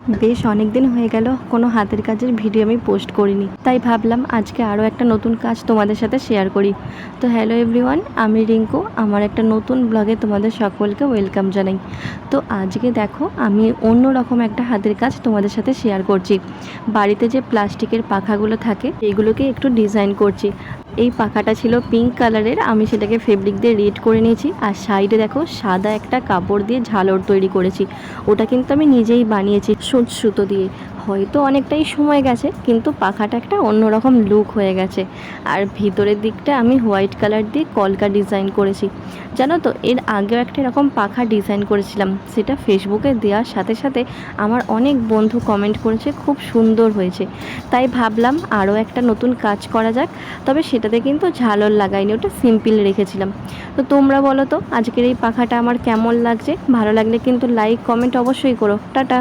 বেশ অনেক দিন হয়ে গেল কোনো হাতের কাজের ভিডিও আমি পোস্ট করিনি, তাই ভাবলাম আজকে আরও একটা নতুন কাজ তোমাদের সাথে শেয়ার করি। তো হ্যালো এভরিওয়ান, আমি রিঙ্কু। আমার একটা নতুন ব্লগে তোমাদের সকলকে ওয়েলকাম জানাই। তো আজকে দেখো আমি অন্য রকম একটা হাতের কাজ তোমাদের সাথে শেয়ার করছি। বাড়িতে যে প্লাস্টিকের পাখাগুলো থাকে এগুলোকে একটু ডিজাইন করছি। এই পাখাটা ছিল পিঙ্ক কালারের, আমি সেটাকে ফেব্রিক দিয়ে রেড করে নিয়েছি। আর সাইডে দেখো সাদা একটা কাপড় দিয়ে ঝালর তৈরি করেছি। ওটা কিন্তু আমি নিজেই বানিয়েছি সুঁচ সুতো দিয়ে। হয়তো অনেকটাই সময় গেছে, কিন্তু পাখাটা একটা অন্যরকম লুক হয়ে গেছে। আর ভিতরের দিকটা আমি হোয়াইট কালার দিয়ে কলকা ডিজাইন করেছি। জানো তো, এর আগেও একটা এরকম পাখা ডিজাইন করেছিলাম, সেটা ফেসবুকে দেওয়ার সাথে সাথে আমার অনেক বন্ধু কমেন্ট করেছে খুব সুন্দর হয়েছে। তাই ভাবলাম আরও একটা নতুন কাজ করা যাক। তবে সেটাতে কিন্তু ঝালর লাগাইনি, ওটা সিম্পল রেখেছিলাম। তো তোমরা বলো তো আজকের এই পাখাটা আমার কেমন লাগছে? ভালো লাগলে কিন্তু লাইক কমেন্ট অবশ্যই করো। টাটা।